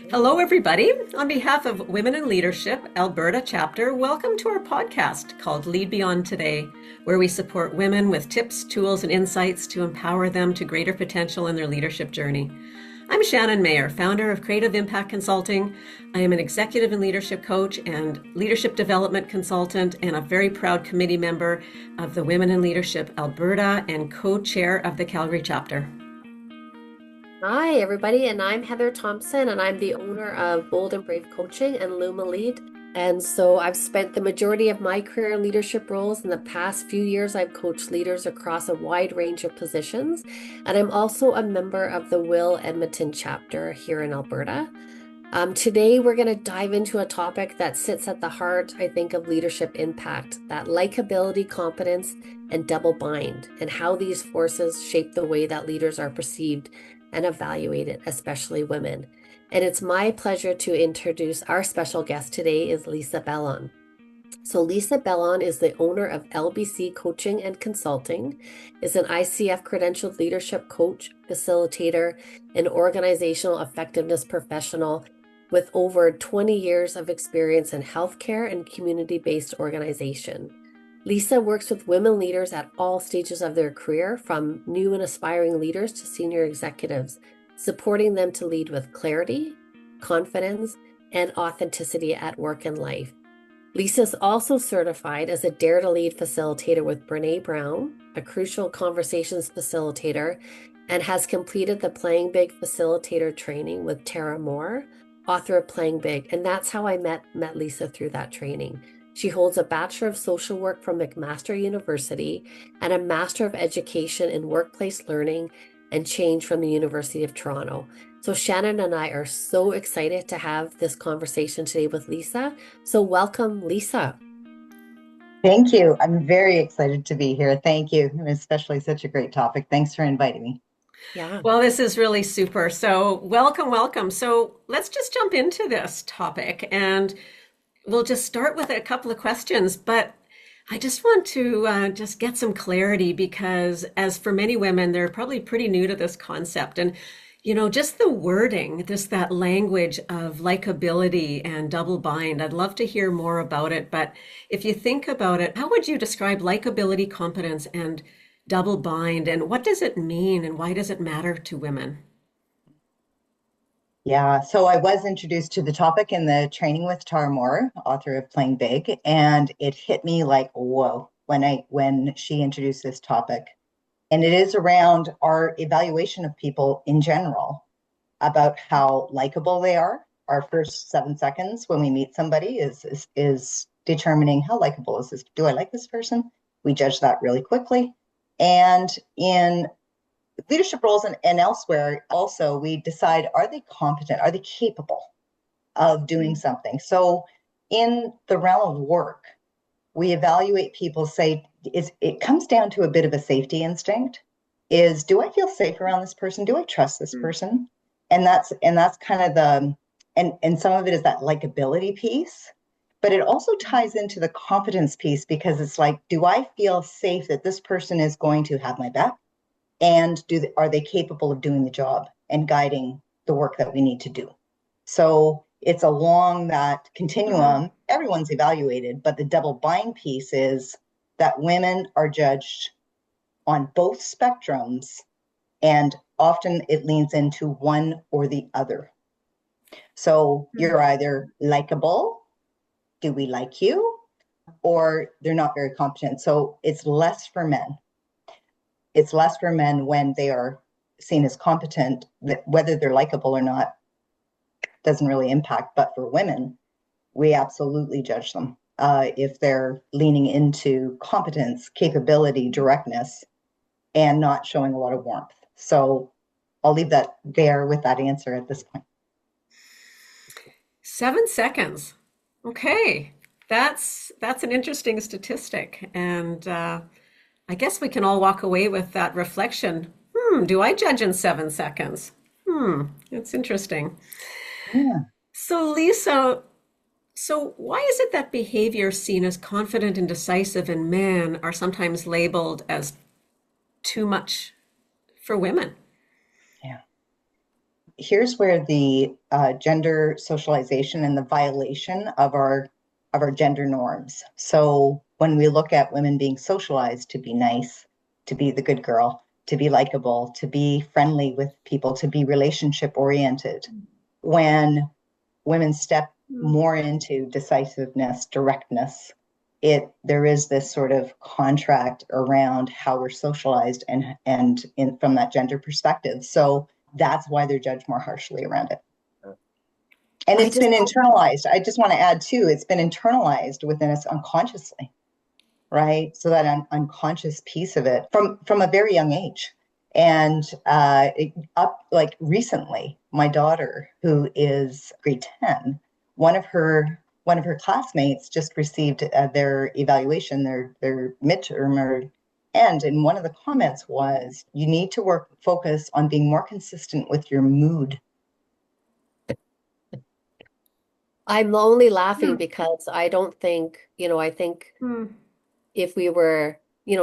Hello, everybody. On behalf of Women in Leadership Alberta chapter, welcome to our podcast called Lead Beyond Today, where we support women with tips, tools, and insights to empower them to greater potential in their leadership journey. I'm Shannon Mayer, founder of Creative Impact Consulting. I am an executive and leadership coach and leadership development consultant, and a very proud committee member of the Women in Leadership Alberta and co-chair of the Calgary chapter. Hi, everybody, and I'm Heather Thompson, and I'm the owner of Bold and Brave Coaching and Luma Lead. And so I've spent the majority of my career in leadership roles. In the past few years, I've coached leaders across a wide range of positions. And I'm also a member of the Will Edmonton chapter here in Alberta. Today, we're going to dive into a topic that sits at the heart, I think, of leadership impact, that likability, competence, and double bind, and how these forces shape the way that leaders are perceived and evaluated, especially women. And it's my pleasure to introduce our special guest today is Lisa Bellon. So Lisa Bellon is the owner of LBC Coaching and Consulting, is an ICF credentialed leadership coach, facilitator, and organizational effectiveness professional with over 20 years of experience in healthcare and community-based organization. Lisa works with women leaders at all stages of their career, from new and aspiring leaders to senior executives, supporting them to lead with clarity, confidence, and authenticity at work and life. Lisa is also certified as a Dare to Lead facilitator with Brene Brown, a crucial conversations facilitator, and has completed the Playing Big facilitator training with Tara Moore, author of Playing Big. And that's how I met Lisa, through that training. She holds a Bachelor of Social Work from McMaster University and a Master of Education in Workplace Learning and Change from the University of Toronto. So Shannon and I are so excited to have this conversation today with Lisa. So welcome, Lisa. Thank you. I'm very excited to be here. Thank you. Especially such a great topic. Thanks for inviting me. Yeah. Well, this is really super. So, welcome, welcome. So, let's just jump into this topic and we'll just start with a couple of questions. But I just want to just get some clarity because, as for many women, they're probably pretty new to this concept. And, just the wording, just that language of likability and double bind, I'd love to hear more about it. But if you think about it, how would you describe likability, competence, and double bind? And what does it mean? And why does it matter to women? Yeah, so I was introduced to the topic in the training with Tara Moore, author of Playing Big, and it hit me like whoa when she introduced this topic. And it is around our evaluation of people in general about how likable they are. Our first 7 seconds when we meet somebody is determining how likable is this. Do I like this person? We judge that really quickly. And in leadership roles and elsewhere, also, we decide, are they competent? Are they capable of doing something? So in the realm of work, we evaluate people, say, it comes down to a bit of a safety instinct. Do I feel safe around this person? Do I trust this person? And that's kind of and some of it is that likability piece, but it also ties into the competence piece, because it's like, do I feel safe that this person is going to have my back? And are they capable of doing the job and guiding the work that we need to do? So it's along that continuum. Everyone's evaluated, but the double bind piece is that women are judged on both spectrums, and often it leans into one or the other. So you're either likable, do we like you, or they're not very competent. So it's less for men. It's less for men when they are seen as competent. Whether they're likable or not doesn't really impact. But for women, we absolutely judge them if they're leaning into competence, capability, directness, and not showing a lot of warmth. So I'll leave that there with that answer at this point. 7 seconds. Okay, that's an interesting statistic, and I guess we can all walk away with that reflection. Do I judge in 7 seconds? It's interesting. Yeah. So, Lisa, so why is it that behavior seen as confident and decisive in men are sometimes labeled as too much for women? Yeah. here's where the gender socialization and the violation of our gender norms. So when we look at women being socialized to be nice, to be the good girl, to be likable, to be friendly with people, to be relationship oriented, when women step more into decisiveness, directness, there is this sort of contract around how we're socialized from that gender perspective. So that's why they're judged more harshly around it. And I it's just been internalized. I just want to add too, it's been internalized within us unconsciously, right? So that unconscious piece of it from a very young age. And up like recently, my daughter, who is grade 10, one of her classmates just received their evaluation, their midterm or end, and one of the comments was, "You need to focus on being more consistent with your mood." I'm only laughing because I don't think, I think Hmm. if we were,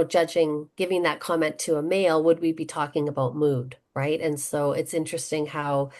judging, giving that comment to a male, would we be talking about mood, right? And so it's interesting how,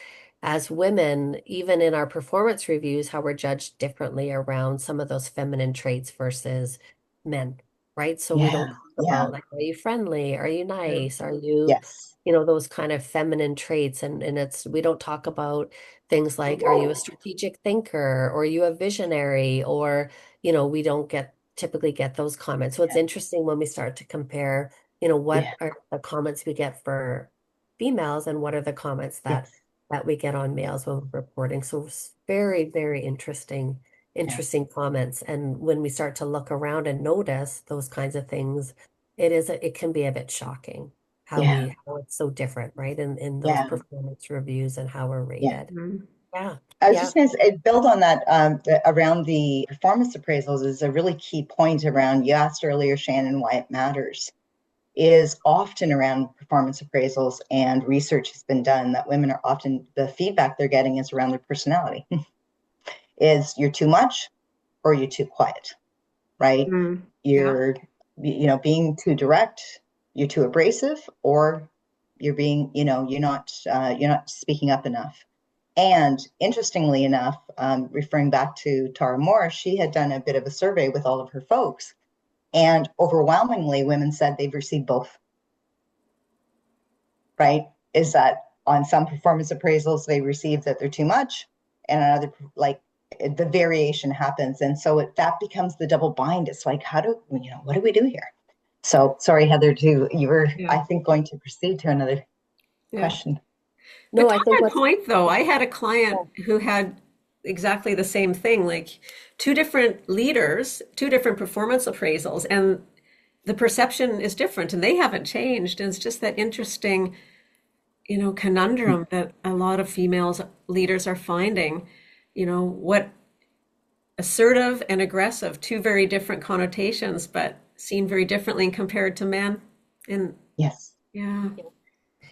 as women, even in our performance reviews, how we're judged differently around some of those feminine traits versus men, right? So we don't Yeah, talk yeah, about like, are you friendly? Are you nice? Are you, yes, those kind of feminine traits? And we don't talk about things like, are you a strategic thinker? Or are you a visionary? Or we don't typically get those comments. So it's yeah, interesting when we start to compare, yeah, what are the comments we get for females and what are the comments that yes, we get on males when we're reporting. So it's very, very yeah, interesting comments. And when we start to look around and notice those kinds of things, it can be a bit shocking yeah, how it's so different, right? In those yeah, performance reviews and how we're yeah. rated. Yeah. I was Yeah. just going to build on that around the performance appraisals is a really key point around, you asked earlier, Shannon, why it matters, is often around performance appraisals, and research has been done that women are often, the feedback they're getting is around their personality. Is you're too much or you're too quiet, right? Mm. Yeah. You're, being too direct, you're too abrasive, or you're being, you're not speaking up enough. And interestingly enough, referring back to Tara Moore, she had done a bit of a survey with all of her folks, and overwhelmingly, women said they've received both, right? Is that on some performance appraisals, they receive that they're too much, and on other, like, the variation happens. And so that becomes the double bind. It's like, what do we do here? So sorry, Heather, you were, Yeah. I think, going to proceed to another Yeah. question. But No, to I think that what's point, though, I had a yeah. client who had exactly the same thing, like two different leaders, two different performance appraisals, and the perception is different and they haven't changed. And it's just that interesting, conundrum that a lot of females leaders are finding, what assertive and aggressive, two very different connotations, but seen very differently compared to men. And Yes, yeah.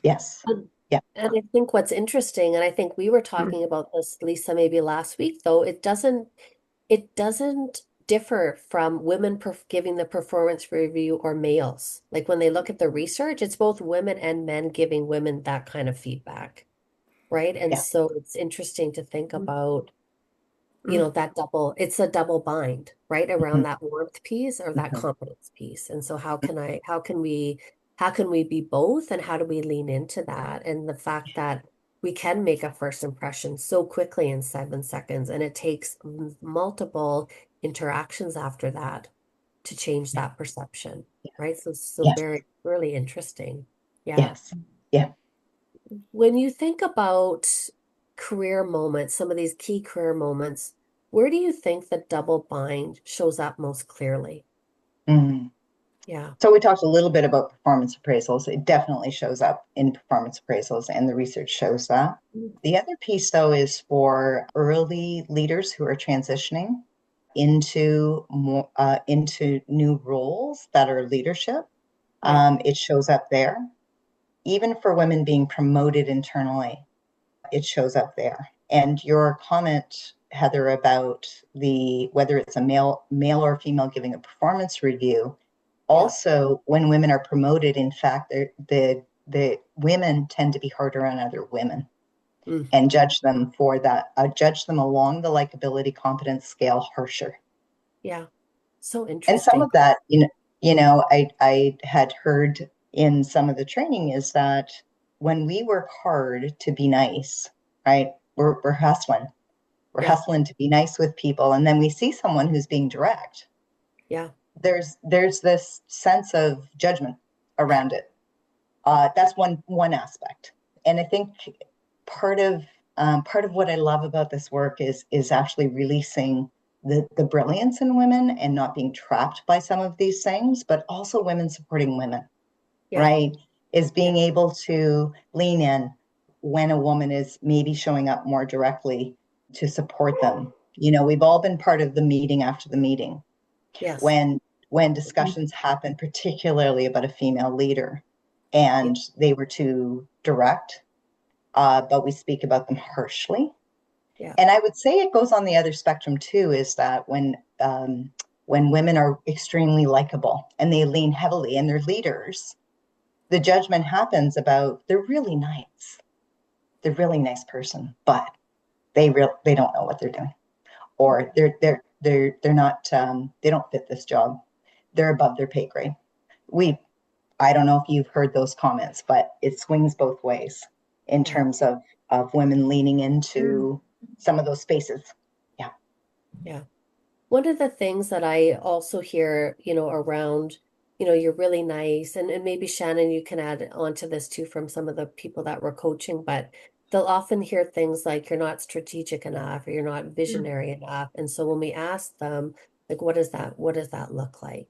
yes, And yeah. and I think what's interesting, and I think we were talking about this, Lisa, maybe last week, though, it doesn't differ from women giving the performance review or males. Like when they look at the research, it's both women and men giving women that kind of feedback, right? And Yeah. so it's interesting to think about, Mm. it's a double bind, right? Around Mhm, that warmth piece or that mhm. confidence piece. And so how can we be both and how do we lean into that? And the fact that we can make a first impression so quickly in 7 seconds, and it takes multiple interactions after that to change Yeah. that perception, right? So Yes, very, really interesting. Yeah. yes, yeah. When you think about career moments, some of these key career moments, where do you think the double bind shows up most clearly? Mhm. Yeah. So we talked a little bit about performance appraisals. It definitely shows up in performance appraisals, and the research shows that. The other piece, though, is for early leaders who are transitioning into new roles that are leadership. Yeah. It shows up there. Even for women being promoted internally, it shows up there. And your comment, Heather, about the whether it's a male or female giving a performance review, Yeah. also when women are promoted, in fact, the women tend to be harder on other women. Mm. and judge them for that, judge them along the likability competence scale harsher. Yeah. So And some interesting. of that, I had heard in some of the training is that when we work hard to be nice, right? We're hustling. We're Yeah. hustling to be nice with people. And then we see someone who's being direct. Yeah. There's this sense of judgment around it. That's one aspect. And I think part of part of what I love about this work is actually releasing the brilliance in women and not being trapped by some of these things, but also women supporting women, Yeah. right? Is Yeah. being able to lean in when a woman is maybe showing up more directly to support them. We've all been part of the meeting after the meeting Yes. when discussions happen, particularly about a female leader, Yeah. and they were too direct, but we speak about them harshly. Yeah. And I would say it goes on the other spectrum too, is that when women are extremely likable and they lean heavily and they're leaders, the judgment happens about they're really nice person, but they don't know what they're doing, or they're not they don't fit this job. They're above their pay grade. We I don't know if you've heard those comments, but it swings both ways in Yeah. terms of women leaning Mm. into some of those spaces. Yeah. Yeah. One of the things that I also hear, around, you're really nice, and maybe Shannon, you can add on to this too from some of the people that we're coaching, but they'll often hear things like you're not strategic enough or you're not visionary enough. And so when we ask them, like, what does that look like?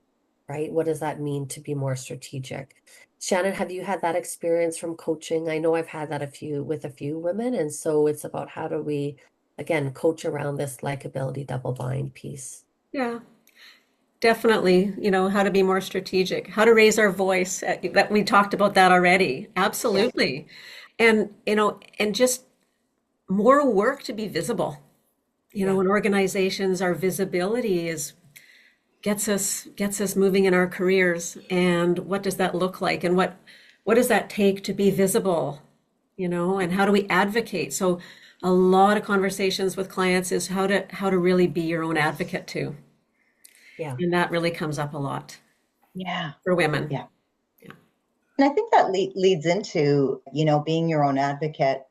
Right? What does that mean to be more strategic? Shannon, have you had that experience from coaching? I know I've had that with a few women. And so it's about how do we again, coach around this likability double bind piece. Yeah, definitely. How to be more strategic, how to raise our voice. That we talked about that already. Yeah, Absolutely. And just more work to be visible. yeah, In organizations, our visibility is gets us moving in our careers. And what does that look like? And what does that take to be visible? And how do we advocate? So a lot of conversations with clients is how to really be your own advocate too. yeah, And that really comes up a lot Yeah. for women. Yeah. Yeah. And I think that leads into, being your own advocate,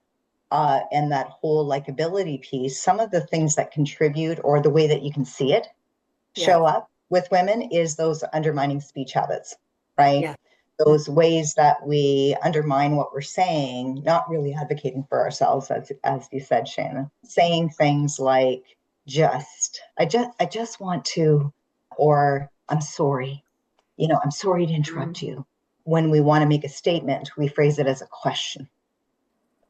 and that whole likability piece. Some of the things that contribute, or the way that you can see it yeah, show up with women, is those undermining speech habits, right? yeah, Those ways that we undermine what we're saying, not really advocating for ourselves, as you said, Shannon, saying things like, I just want to, or I'm sorry, I'm sorry to interrupt you. When we want to make a statement, we phrase it as a question.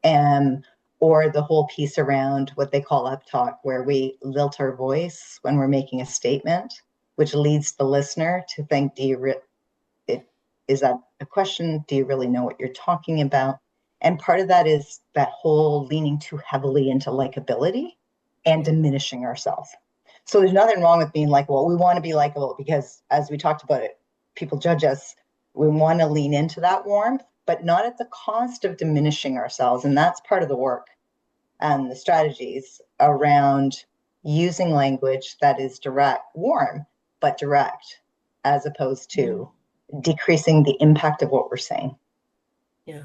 Um, or the whole piece around what they call up talk, where we lilt our voice when we're making a statement, which leads the listener to think, is that a question? Do you really know what you're talking about? And part of that is that whole leaning too heavily into likability and yeah, diminishing ourselves. So there's nothing wrong with being likable. We want to be likable because, as we talked about it, people judge us. We want to lean into that warmth, but not at the cost of diminishing ourselves. And that's part of the work and the strategies around using language that is direct, warm, but direct, as opposed to decreasing the impact of what we're saying. yeah.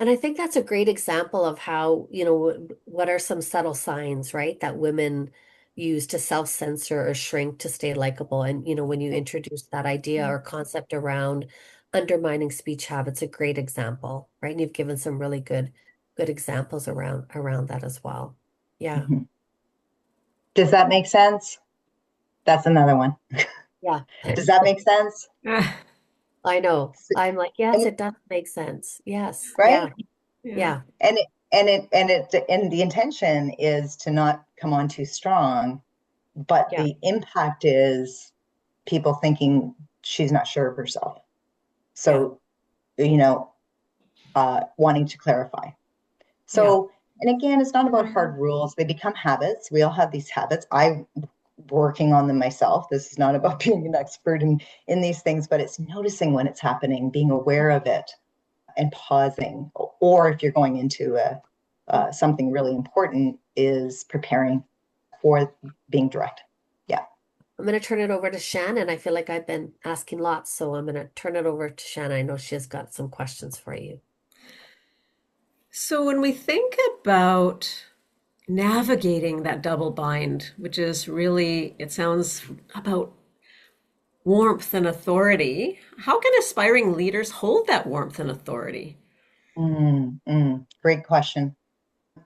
And I think that's a great example of how, what are some subtle signs, right, that women use to self-censor or shrink to stay likable. And, when you introduce that idea or concept around undermining speech habits, a great example, right? And you've given some really good examples around that as well. Yeah. Mm-hmm. Does that make sense? That's another one. Yeah. Does that make sense? Ah, I know. I'm like, yes, And, it does make sense. Yes. right? Yeah. yeah. Yeah. And the intention is to not come on too strong, but Yeah. the impact is people thinking she's not sure of herself. Yeah. So, wanting to clarify. Yeah. So, and again, it's not about hard rules. They become habits. We all have these habits. I'm working on them myself. This is not about being an expert in these things, but it's noticing when it's happening, being aware of it and pausing. Or if you're going into something really important is preparing for being direct. Yeah. I'm going to turn it over to Shannon. I feel like I've been asking lots, so I'm going to turn it over to Shannon. I know she has got some questions for you. So when we think about navigating that double bind, which is really, it sounds about warmth and authority, how can aspiring leaders hold that warmth and authority? Great question.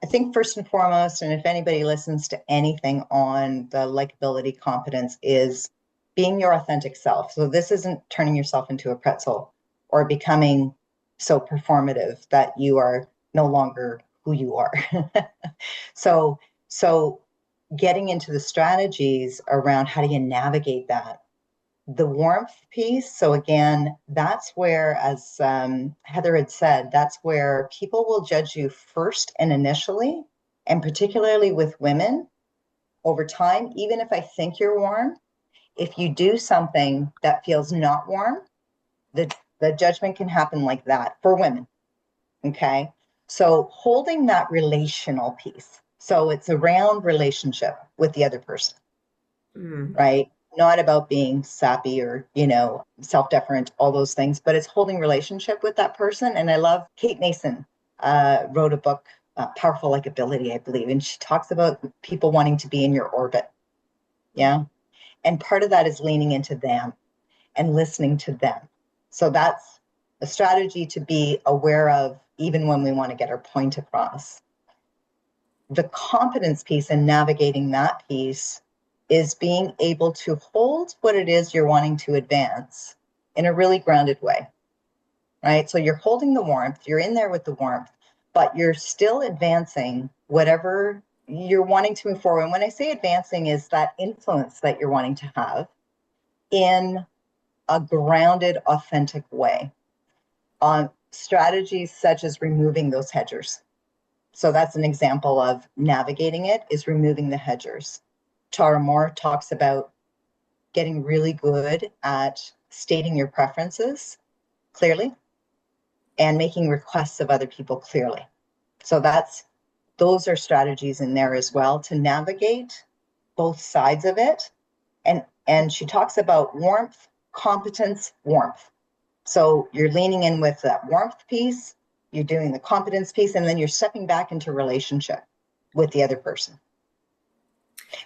I think first and foremost, and if anybody listens to anything on the likability competence, is being your authentic self. So this isn't turning yourself into a pretzel or becoming so performative that you are no longer who you are. so so getting into the strategies around how do you navigate that, the warmth piece. So again, that's where, as Heather had said, that's where people will judge you first and initially, and particularly with women over time. Even if I think you're warm, if you do something that feels not warm, the judgment can happen like that for women. Okay. So holding that relational piece. So it's around relationship with the other person, Mm. right? Not about being sappy or, self-deferent, all those things, but it's holding relationship with that person. And I love Kate Mason wrote a book, Powerful Likeability, I believe, and she talks about people wanting to be in your orbit. Yeah. And part of that is leaning into them and listening to them. So that's a strategy to be aware of, even when we want to get our point across. The competence piece and navigating that piece is being able to hold what it is you're wanting to advance in a really grounded way, right? So you're holding the warmth, you're in there with the warmth, but you're still advancing whatever you're wanting to move forward. And when I say advancing, is that influence that you're wanting to have in a grounded, authentic way on strategies such as removing those hedgers. So that's an example of navigating it, is removing the hedgers. Tara Moore talks about getting really good at stating your preferences clearly and making requests of other people clearly. So those are strategies in there as well to navigate both sides of it. And she talks about warmth, competence, warmth. So you're leaning in with that warmth piece, you're doing the competence piece, and then you're stepping back into relationship with the other person.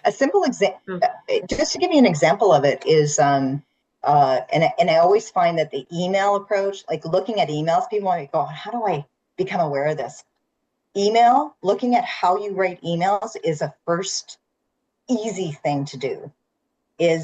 A simple example, just to give you an example of it, is, and I always find that the email approach, like looking at emails, people might go, how do I become aware of this? Email, looking at how you write emails is a first easy thing to do.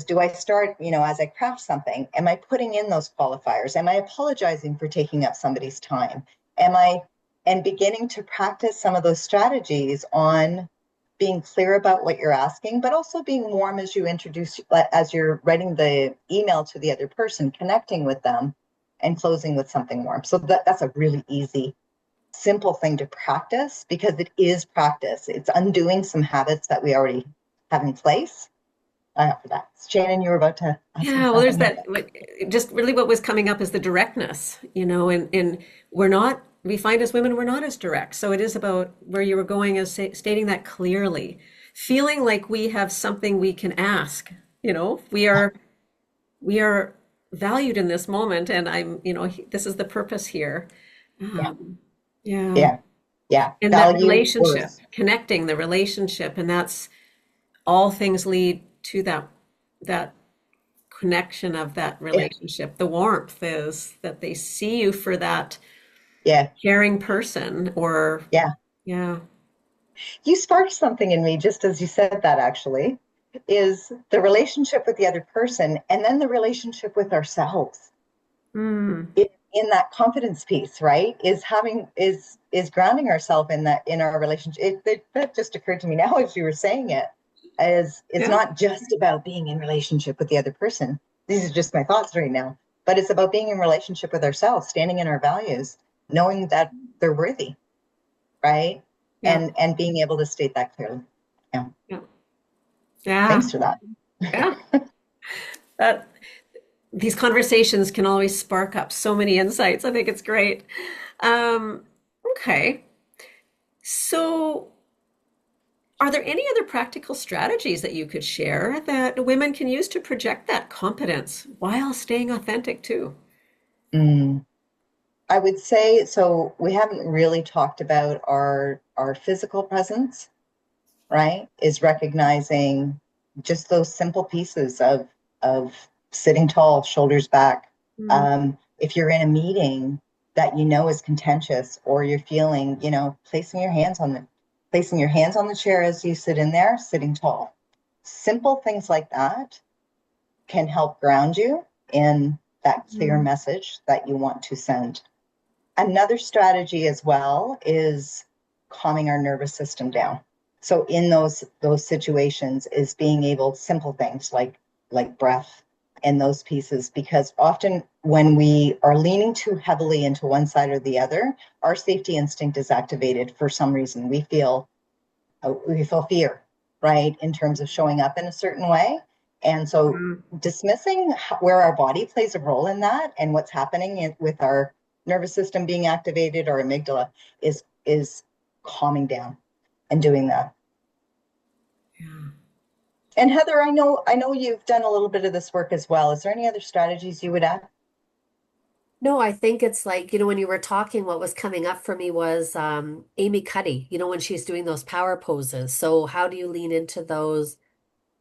Do I start, as I craft something, am I putting in those qualifiers? Am I apologizing for taking up somebody's time? And beginning to practice some of those strategies on being clear about what you're asking, but also being warm as you're writing the email to the other person, connecting with them and closing with something warm. So that's a really easy, simple thing to practice, because it is practice. It's undoing some habits that we already have in place. For that. Shannon, you were about to ask me Yeah, well, there's something. that, just really what was coming up is the directness, and we're not, we find as women, we're not as direct. So it is about where you were going, as stating that clearly, feeling like we have something we can ask, we are valued in this moment, and this is the purpose here. Yeah, Yeah. yeah, yeah. And that Value, relationship, worth. connecting the relationship, and that's all things lead to that connection of that Yeah, relationship. The warmth is that they see you for that yeah, caring person, or yeah. yeah. You sparked something in me just as you said that, actually, is the relationship with the other person and then the relationship with ourselves. Mm, In that confidence piece, right? Is grounding ourselves in our relationship. That just occurred to me now as you were saying it. As it's yeah. not just about being in relationship with the other person. These are just my thoughts right now. But it's about being in relationship with ourselves, standing in our values, knowing that they're worthy, right? Yeah. And being able to state that clearly. Yeah. Yeah. Yeah. Thanks for that. Yeah. That these conversations can always spark up so many insights. I think it's great. Um, okay. So, are there any other practical strategies that you could share that women can use to project that confidence while staying authentic too? Mm. I would say so. We haven't really talked about our physical presence, right? Is recognizing just those simple pieces of sitting tall, shoulders back. Mm. If you're in a meeting that you know is contentious, or you're feeling, placing your hands on the chair as you sit in there, sitting tall. Simple things like that can help ground you in that clear Mm. message that you want to send. Another strategy as well is calming our nervous system down. So in those situations is being able simple things like breath and those pieces, because often when we are leaning too heavily into one side or the other, our safety instinct is activated for some reason. We feel fear, right, in terms of showing up in a certain way. And so Mm. dismissing where our body plays a role in that and what's happening with our nervous system being activated, or amygdala, is calming down and doing that. Yeah. And Heather, I know you've done a little bit of this work as well. Is there any other strategies you would add? No, I think it's like, when you were talking, what was coming up for me was Amy Cuddy, when she's doing those power poses. So how do you lean into those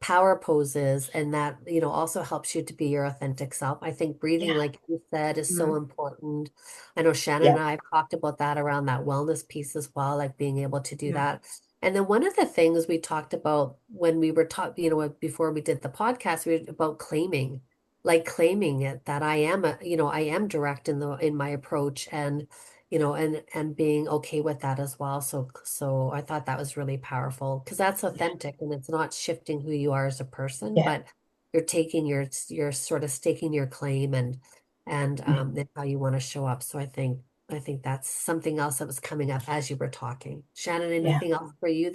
power poses, and that also helps you to be your authentic self. I think breathing, Yeah, like you said, is so Mm. important. I know Shannon yeah, and I have talked about that around that wellness piece as well, like being able to do Yeah. that. And then one of the things we talked about when we were talking, before we did the podcast, we were about claiming it, that I am I am direct in my approach, and and being okay with that as well. So I thought that was really powerful, because that's yeah, authentic, and it's not shifting who you are as a person, yeah. but you're sort of staking your claim, and how you want to show up. So I think that's something else that was coming up as you were talking. Shannon, Yeah. anything else for you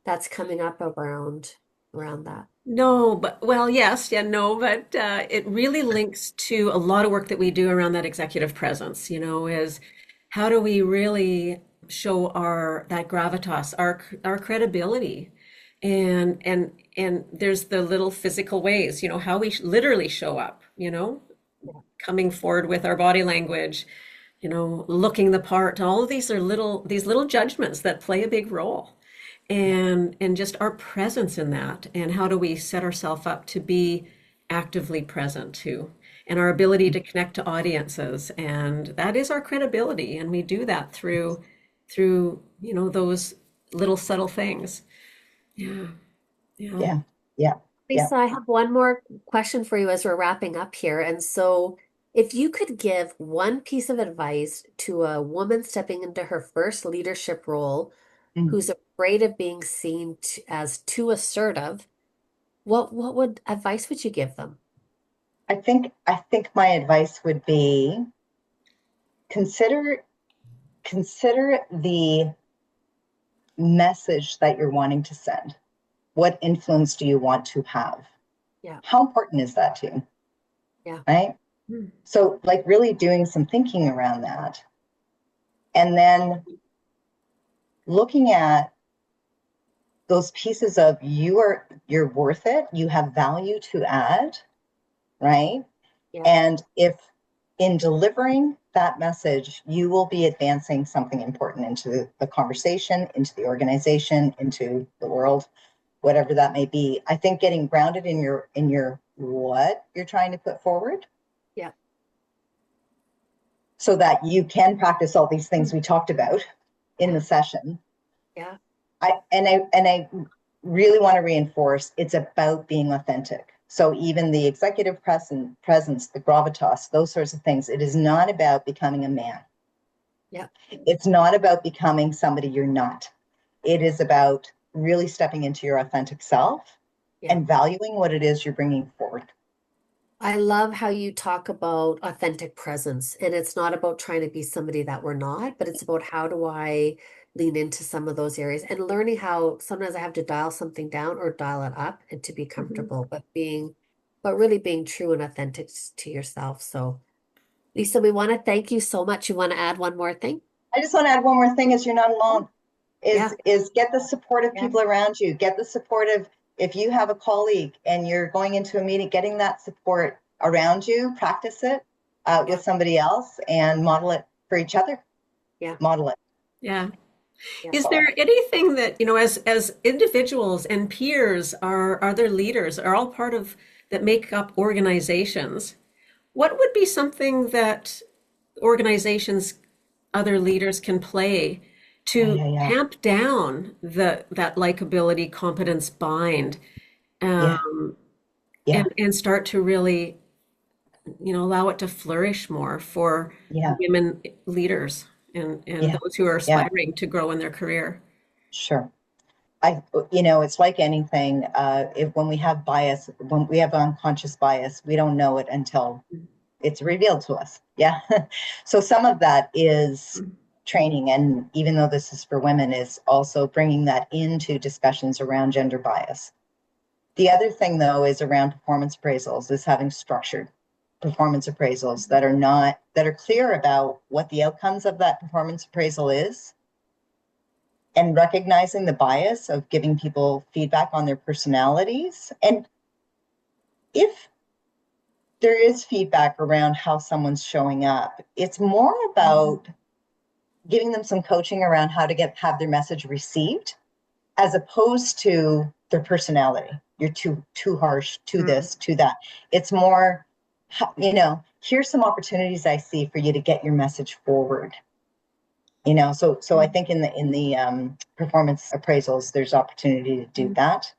that's coming up around that? No, but well, yes, yeah, no, but it really links to a lot of work that we do around that executive presence, is how do we really show our that gravitas, our credibility. And there's the little physical ways, how we literally show up, Yeah, coming forward with our body language, looking the part. All of these little judgments that play a big role. Yeah. And just our presence in that, and how do we set ourselves up to be actively present too, and our ability to connect to audiences, and that is our credibility, and we do that through those little subtle things. Yeah, yeah. Yeah. Yeah. Yeah. Lisa, I have one more question for you as we're wrapping up here. And so, if you could give one piece of advice to a woman stepping into her first leadership role Mm. who's afraid of being seen as too assertive, what would advice would you give them? I think my advice would be consider consider the message that you're wanting to send. What influence do you want to have? Yeah, How important is that to you? yeah, Right? Hmm. So, like, really doing some thinking around that, and then looking at those pieces of you're worth it, you have value to add, right? yeah, And if in delivering that message, you will be advancing something important into the conversation, into the organization, into the world, whatever that may be. I think getting grounded in your what you're trying to put forward, yeah, so that you can practice all these things we talked about in the yeah, session. yeah, I really want to reinforce it's about being authentic. So even the executive presence, the gravitas, those sorts of things, it is not about becoming a man. yeah, It's not about becoming somebody you're not. It is about really stepping into your authentic self yeah. and valuing what it is you're bringing forward. I love how you talk about authentic presence. And it's not about trying to be somebody that we're not, but it's about how do I lean into some of those areas, and learning how sometimes I have to dial something down or dial it up and to be Mhm. comfortable, but really being true and authentic to yourself. So, Lisa, we want to thank you so much. You want to add one more thing? I just want to add one more thing is you're not alone. Yeah. is get the support of Yeah. people around you. Get the support of, if you have a colleague and you're going into a meeting, getting that support around you, practice it Yeah. with somebody else and model it for each other. Yeah. Model it. Yeah. Yeah. Is there anything that, as individuals and peers are their leaders, are all part of that make up organizations? What would be something that organizations, other leaders can play Yeah, to yeah, yeah. tamp down that likability competence bind, Yeah, um, yeah, and start to really, allow it to flourish more for yeah, women leaders and yeah, those who are yeah, aspiring to grow in their career? sure. It's like anything. If when we have bias, when we have unconscious bias, we don't know it until it's revealed to us. Yeah. So some of that is training, and even though this is for women, is also bringing that into discussions around gender bias. The other thing, though, is around performance appraisals, is having structured performance appraisals that are clear about what the outcomes of that performance appraisal is, and recognizing the bias of giving people feedback on their personalities. And if there is feedback around how someone's showing up, it's more about giving them some coaching around how to have their message received, as opposed to their personality. You're too harsh, too Mm. this, too that. It's more, here's some opportunities I see for you to get your message forward. So I think in the performance appraisals, there's opportunity to do that.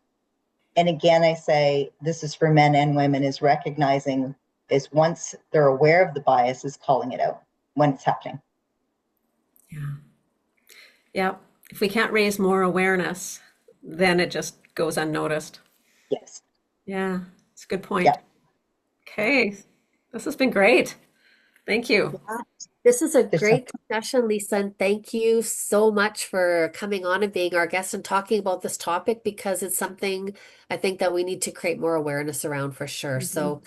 And again, I say this is for men and women, is recognizing, is once they're aware of the bias, is calling it out when it's happening. Yeah. Yeah. If we can't raise more awareness, then it just goes unnoticed. Yes. Yeah, it's a good point. Yeah. Okay. This has been great. Thank you. Yeah. This is a There's some, great discussion, Lisa, and thank you so much for coming on and being our guest and talking about this topic because it's something I think that we need to create more awareness around for sure. Mhm. So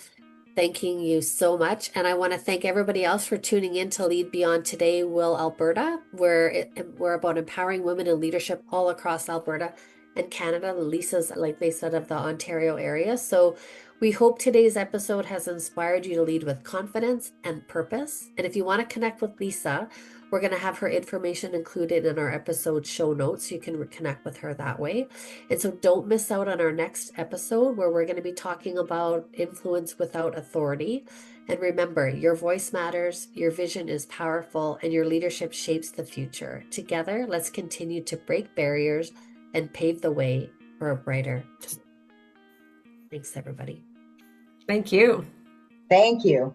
thanking you so much. And I want to thank everybody else for tuning in to Lead Beyond Today, Will Alberta, where we're about empowering women in leadership all across Alberta and Canada. Lisa's, like they said, of the Ontario area. So we hope today's episode has inspired you to lead with confidence and purpose. And if you want to connect with Lisa, we're going to have her information included in our episode show notes. So you can connect with her that way. And so don't miss out on our next episode where we're going to be talking about influence without authority. And remember, your voice matters, your vision is powerful, and your leadership shapes the future. Together, let's continue to break barriers and pave the way for a brighter tomorrow. Thanks, everybody. Thank you. thank you.